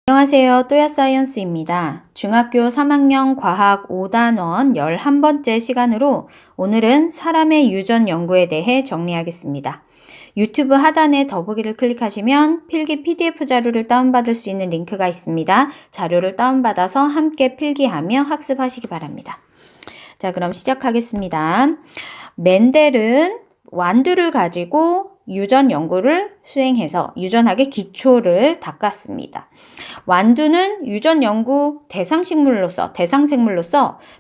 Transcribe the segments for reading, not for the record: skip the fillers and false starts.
안녕하세요. 또야사이언스입니다. 중학교 3학년 과학 5단원 11번째 시간으로 오늘은 사람의 유전 연구에 대해 정리하겠습니다. 유튜브 하단에 더보기를 클릭하시면 필기 PDF 자료를 다운받을 수 있는 링크가 있습니다. 자료를 다운받아서 함께 필기하며 학습하시기 바랍니다. 자, 그럼 시작하겠습니다. 멘델은 완두를 가지고 유전 연구를 수행해서 유전학의 기초를 닦았습니다. 완두는 유전 연구 대상생물로서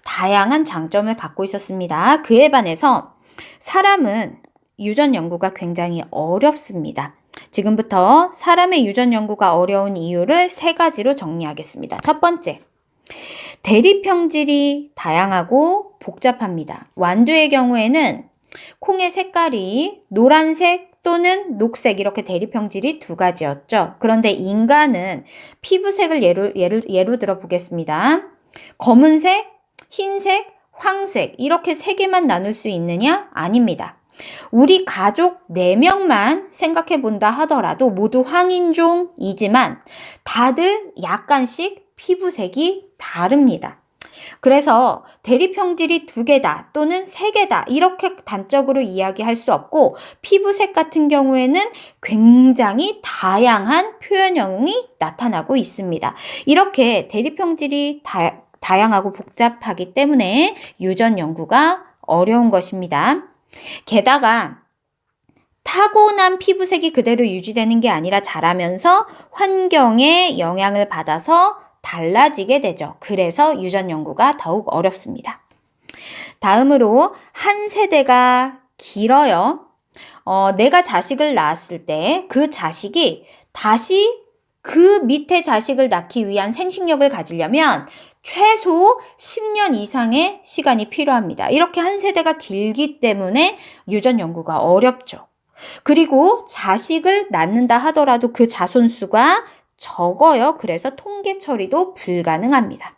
다양한 장점을 갖고 있었습니다. 그에 반해서 사람은 유전 연구가 굉장히 어렵습니다. 지금부터 사람의 유전 연구가 어려운 이유를 3가지로 정리하겠습니다. 첫 번째, 대립형질이 다양하고 복잡합니다. 완두의 경우에는 콩의 색깔이 노란색 또는 녹색 이렇게 대립형질이 2가지였죠. 그런데 인간은 피부색을 예로 들어 보겠습니다. 검은색, 흰색, 황색 이렇게 3개만 나눌 수 있느냐? 아닙니다. 우리 가족 4명만 생각해 본다 하더라도 모두 황인종이지만 다들 약간씩 피부색이 다릅니다. 그래서 대립형질이 2개다 또는 3개다 이렇게 단적으로 이야기할 수 없고 피부색 같은 경우에는 굉장히 다양한 표현형이 나타나고 있습니다. 이렇게 대립형질이 다양하고 복잡하기 때문에 유전 연구가 어려운 것입니다. 게다가 타고난 피부색이 그대로 유지되는 게 아니라 자라면서 환경의 영향을 받아서 달라지게 되죠. 그래서 유전 연구가 더욱 어렵습니다. 다음으로 한 세대가 길어요. 내가 자식을 낳았을 때 그 자식이 다시 그 밑에 자식을 낳기 위한 생식력을 가지려면 최소 10년 이상의 시간이 필요합니다. 이렇게 한 세대가 길기 때문에 유전 연구가 어렵죠. 그리고 자식을 낳는다 하더라도 그 자손수가 적어요. 그래서 통계 처리도 불가능합니다.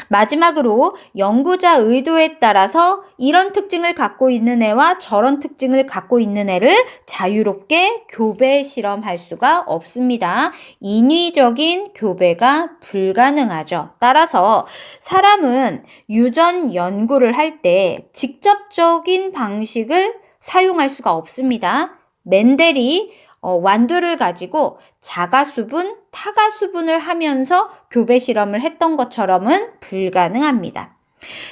마지막으로 연구자 의도에 따라서 이런 특징을 갖고 있는 애와 저런 특징을 갖고 있는 애를 자유롭게 교배 실험할 수가 없습니다. 인위적인 교배가 불가능하죠. 따라서 사람은 유전 연구를 할 때 직접적인 방식을 사용할 수가 없습니다. 멘델이 완두를 가지고 자가수분, 타가수분을 하면서 교배 실험을 했던 것처럼은 불가능합니다.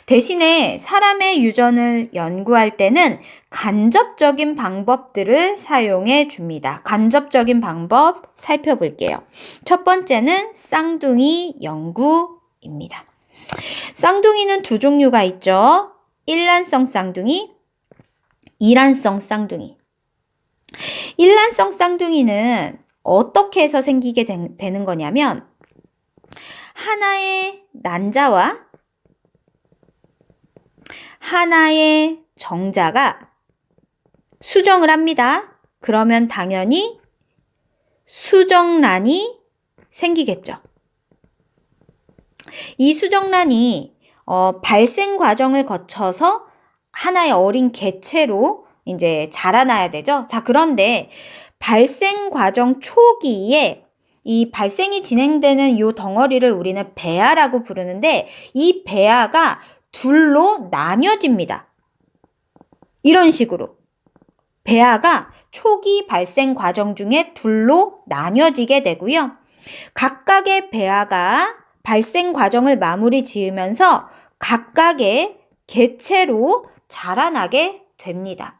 대신에 사람의 유전을 연구할 때는 간접적인 방법들을 사용해 줍니다. 간접적인 방법 살펴볼게요. 첫 번째는 쌍둥이 연구입니다. 쌍둥이는 2종류가 있죠. 일란성 쌍둥이, 이란성 쌍둥이. 일란성 쌍둥이는 어떻게 해서 생기게 되는 거냐면 하나의 난자와 하나의 정자가 수정을 합니다. 그러면 당연히 수정란이 생기겠죠. 이 수정란이 발생 과정을 거쳐서 하나의 어린 개체로 이제 자라나야 되죠. 자, 그런데 발생 과정 초기에 이 발생이 진행되는 이 덩어리를 우리는 배아라고 부르는데 이 배아가 둘로 나뉘어집니다. 이런 식으로 배아가 초기 발생 과정 중에 둘로 나뉘어지게 되고요. 각각의 배아가 발생 과정을 마무리 지으면서 각각의 개체로 자라나게 됩니다.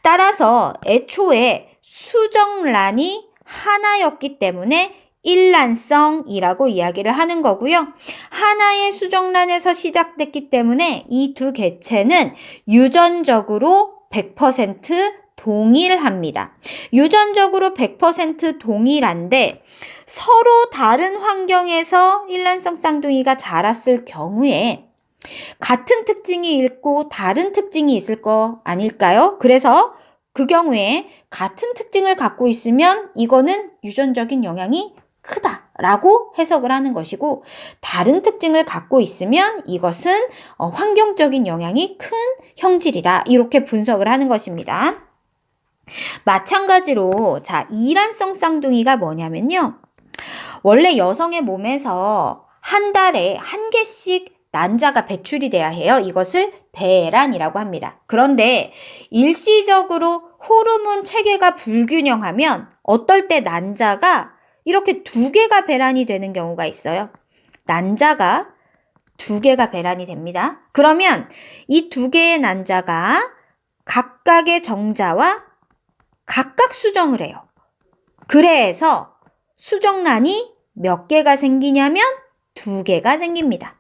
따라서 애초에 수정란이 하나였기 때문에 일란성이라고 이야기를 하는 거고요. 하나의 수정란에서 시작됐기 때문에 이 2 개체는 유전적으로 100% 동일합니다. 유전적으로 100% 동일한데 서로 다른 환경에서 일란성 쌍둥이가 자랐을 경우에 같은 특징이 있고 다른 특징이 있을 거 아닐까요? 그래서 그 경우에 같은 특징을 갖고 있으면 이거는 유전적인 영향이 크다라고 해석을 하는 것이고 다른 특징을 갖고 있으면 이것은 환경적인 영향이 큰 형질이다. 이렇게 분석을 하는 것입니다. 마찬가지로 이란성 쌍둥이가 뭐냐면요. 원래 여성의 몸에서 한 달에 한 개씩 난자가 배출이 돼야 해요. 이것을 배란이라고 합니다. 그런데 일시적으로 호르몬 체계가 불균형하면 어떨 때 난자가 이렇게 2개가 배란이 되는 경우가 있어요. 난자가 2개가 배란이 됩니다. 그러면 이 2개의 난자가 각각의 정자와 각각 수정을 해요. 그래서 수정란이 몇 개가 생기냐면 2개가 생깁니다.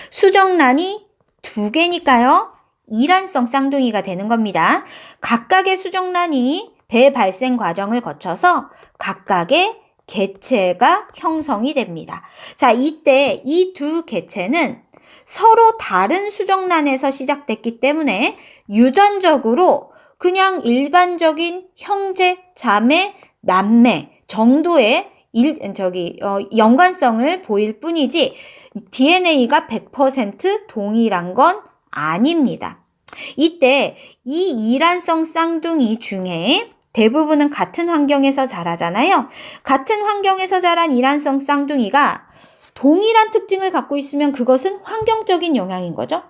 수정란이 2개니까요. 이란성 쌍둥이가 되는 겁니다. 각각의 수정란이 배 발생 과정을 거쳐서 각각의 개체가 형성이 됩니다. 자, 이때 이 2 개체는 서로 다른 수정란에서 시작됐기 때문에 유전적으로 그냥 일반적인 형제, 자매, 남매 정도의 연관성을 보일 뿐이지 DNA가 100% 동일한 건 아닙니다. 이때 이 이란성 쌍둥이 중에 대부분은 같은 환경에서 자라잖아요. 같은 환경에서 자란 이란성 쌍둥이가 동일한 특징을 갖고 있으면 그것은 환경적인 영향인 거죠.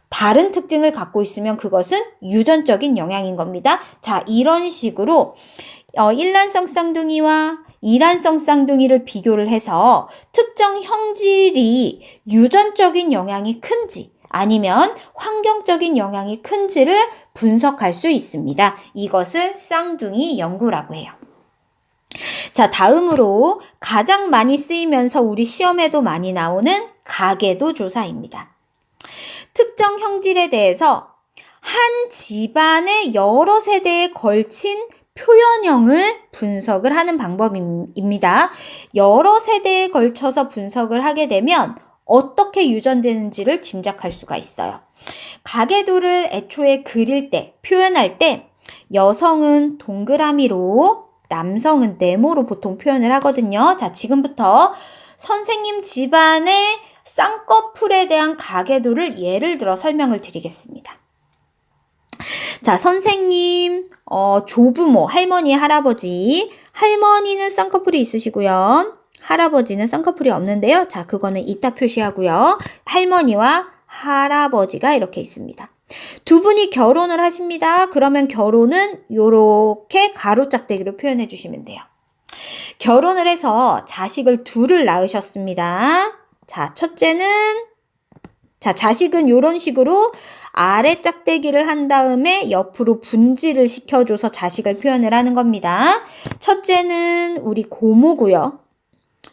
다른 특징을 갖고 있으면 그것은 유전적인 영향인 겁니다. 자, 이런 식으로 일란성 쌍둥이와 이란성 쌍둥이를 비교를 해서 특정 형질이 유전적인 영향이 큰지 아니면 환경적인 영향이 큰지를 분석할 수 있습니다. 이것을 쌍둥이 연구라고 해요. 자, 다음으로 가장 많이 쓰이면서 우리 시험에도 많이 나오는 가계도 조사입니다. 특정 형질에 대해서 한 집안의 여러 세대에 걸친 표현형을 분석을 하는 방법입니다. 여러 세대에 걸쳐서 분석을 하게 되면 어떻게 유전되는지를 짐작할 수가 있어요. 가계도를 애초에 그릴 때, 표현할 때 여성은 동그라미로, 남성은 네모로 보통 표현을 하거든요. 자, 지금부터 선생님 집안의 쌍꺼풀에 대한 가계도를 예를 들어 설명을 드리겠습니다. 자, 선생님, 조부모, 할머니, 할아버지. 할머니는 쌍꺼풀이 있으시고요. 할아버지는 쌍꺼풀이 없는데요. 자, 그거는 이따 표시하고요. 할머니와 할아버지가 이렇게 있습니다. 두 분이 결혼을 하십니다. 그러면 결혼은 이렇게 가로짝대기로 표현해 주시면 돼요. 결혼을 해서 자식을 2을 낳으셨습니다. 자, 자식은 이런 식으로 아래 짝대기를 한 다음에 옆으로 분지를 시켜줘서 자식을 표현을 하는 겁니다. 첫째는 우리 고모고요.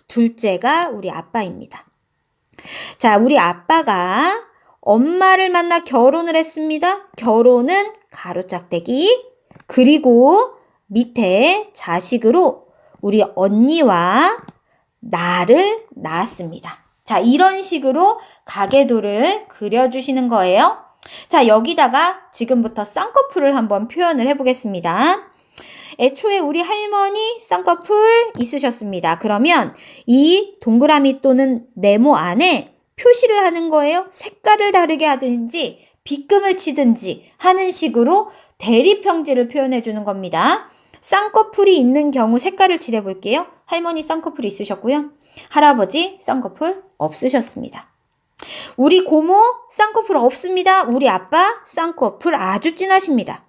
둘째가 우리 아빠입니다. 자, 우리 아빠가 엄마를 만나 결혼을 했습니다. 결혼은 가로짝대기. 그리고 밑에 자식으로 우리 언니와 나를 낳았습니다. 자, 이런 식으로 가계도를 그려주시는 거예요. 자, 여기다가 지금부터 쌍꺼풀을 한번 표현을 해보겠습니다. 애초에 우리 할머니 쌍꺼풀 있으셨습니다. 그러면 이 동그라미 또는 네모 안에 표시를 하는 거예요. 색깔을 다르게 하든지 빗금을 치든지 하는 식으로 대립형질을 표현해 주는 겁니다. 쌍꺼풀이 있는 경우 색깔을 칠해볼게요. 할머니 쌍꺼풀이 있으셨고요. 할아버지 쌍꺼풀 없으셨습니다. 우리 고모 쌍꺼풀 없습니다. 우리 아빠 쌍꺼풀 아주 진하십니다.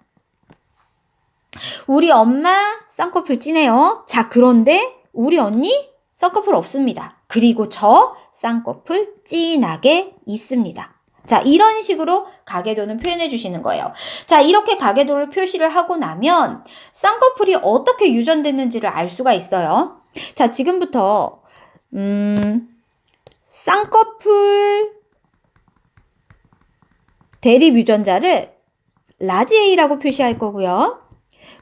우리 엄마 쌍꺼풀 진해요. 자, 그런데 우리 언니 쌍꺼풀 없습니다. 그리고 저 쌍꺼풀 진하게 있습니다. 자, 이런 식으로 가계도는 표현해 주시는 거예요. 자, 이렇게 가계도를 표시를 하고 나면 쌍꺼풀이 어떻게 유전됐는지를 알 수가 있어요. 자, 지금부터 쌍꺼풀 대립 유전자를 라지 A라고 표시할 거고요.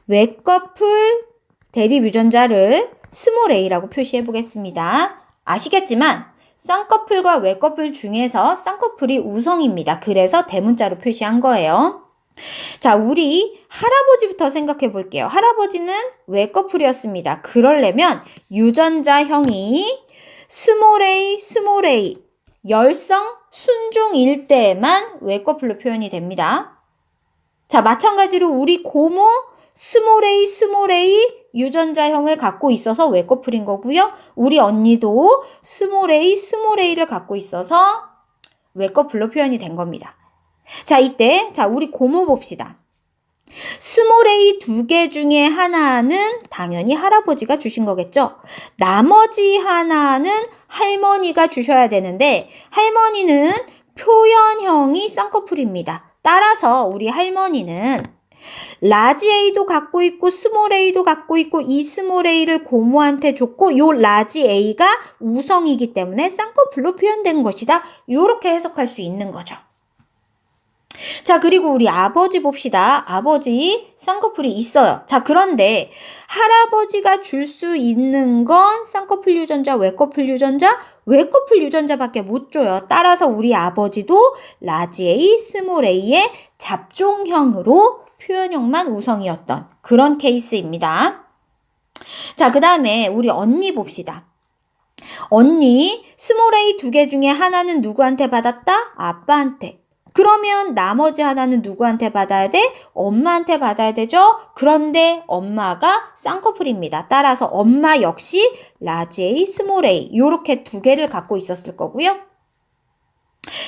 외꺼풀 대립 유전자를 스몰 a라고 표시해 보겠습니다. 아시겠지만 쌍꺼풀과 외꺼풀 중에서 쌍꺼풀이 우성입니다. 그래서 대문자로 표시한 거예요. 자, 우리 할아버지부터 생각해 볼게요. 할아버지는 외꺼풀이었습니다. 그러려면 유전자형이 스몰 a, 열성 순종일 때에만 외꺼풀로 표현이 됩니다. 자, 마찬가지로 우리 고모 스몰 a 유전자형을 갖고 있어서 왜 커플인 거고요. 우리 언니도 스몰 a를 갖고 있어서 왜 커플로 표현이 된 겁니다. 자, 이때 우리 고모 봅시다. 스몰 a 2개 중에 하나는 당연히 할아버지가 주신 거겠죠. 나머지 하나는 할머니가 주셔야 되는데 할머니는 표현형이 쌍꺼풀입니다. 따라서 우리 할머니는 라지 A도 갖고 있고 스몰 a도 갖고 있고 이 스몰 a를 고모한테 줬고 요 라지 A가 우성이기 때문에 쌍꺼풀로 표현된 것이다. 이렇게 해석할 수 있는 거죠. 자, 그리고 우리 아버지 봅시다. 아버지 쌍꺼풀이 있어요. 자, 그런데 할아버지가 줄 수 있는 건 쌍꺼풀 유전자, 외꺼풀 유전자, 외꺼풀 유전자밖에 못 줘요. 따라서 우리 아버지도 라지 A, 스몰 a의 잡종형으로 표현형만 우성이었던 그런 케이스입니다. 자, 그 다음에 우리 언니 봅시다. 언니 스몰 a 2개 중에 하나는 누구한테 받았다? 아빠한테. 그러면 나머지 하나는 누구한테 받아야 돼? 엄마한테 받아야 되죠? 그런데 엄마가 쌍꺼풀입니다. 따라서 엄마 역시 라지 A, 스몰 a 이렇게 2개를 갖고 있었을 거고요.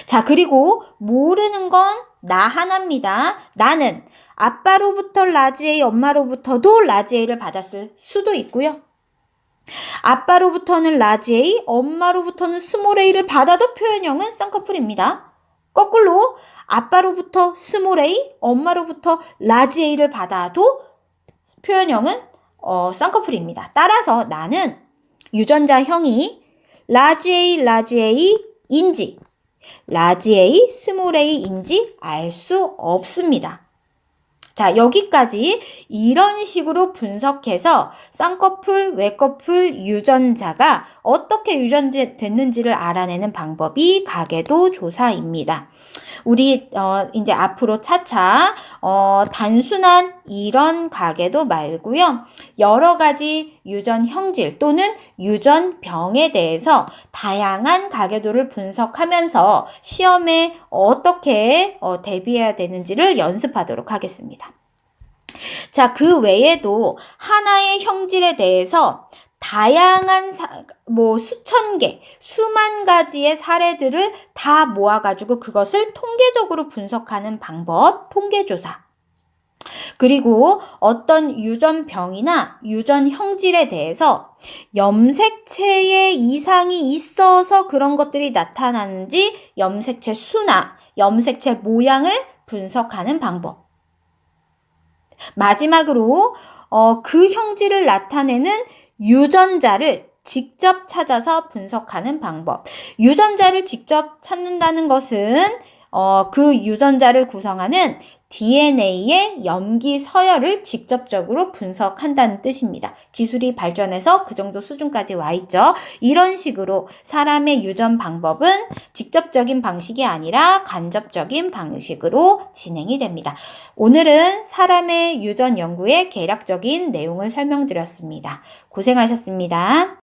자, 그리고 모르는 건 나 하나입니다. 나는 아빠로부터 라지 A, 엄마로부터도 라지 A를 받았을 수도 있고요. 아빠로부터는 라지 A, 엄마로부터는 스몰 a를 받아도 표현형은 쌍꺼풀입니다. 거꾸로 아빠로부터 스몰 a, 엄마로부터 라지 a를 받아도 표현형은 쌍꺼풀입니다. 따라서 나는 유전자형이 라지 A인지 라지 A, 스몰 a인지 알 수 없습니다. 자, 여기까지 이런 식으로 분석해서 쌍꺼풀, 외꺼풀 유전자가 어떻게 유전됐는지를 알아내는 방법이 가계도 조사입니다. 우리 이제 앞으로 차차 단순한 이런 가계도 말고요. 여러 가지 유전 형질 또는 유전병에 대해서 다양한 가계도를 분석하면서 시험에 어떻게 대비해야 되는지를 연습하도록 하겠습니다. 자, 그 외에도 하나의 형질에 대해서 다양한 수천 개, 수만 가지의 사례들을 다 모아가지고 그것을 통계적으로 분석하는 방법, 통계조사. 그리고 어떤 유전병이나 유전 형질에 대해서 염색체에 이상이 있어서 그런 것들이 나타나는지 염색체 수나 염색체 모양을 분석하는 방법. 마지막으로 그 형질을 나타내는 유전자를 직접 찾아서 분석하는 방법. 유전자를 직접 찾는다는 것은 그 유전자를 구성하는 DNA의 염기 서열을 직접적으로 분석한다는 뜻입니다. 기술이 발전해서 그 정도 수준까지 와 있죠. 이런 식으로 사람의 유전 방법은 직접적인 방식이 아니라 간접적인 방식으로 진행이 됩니다. 오늘은 사람의 유전 연구의 개략적인 내용을 설명드렸습니다. 고생하셨습니다.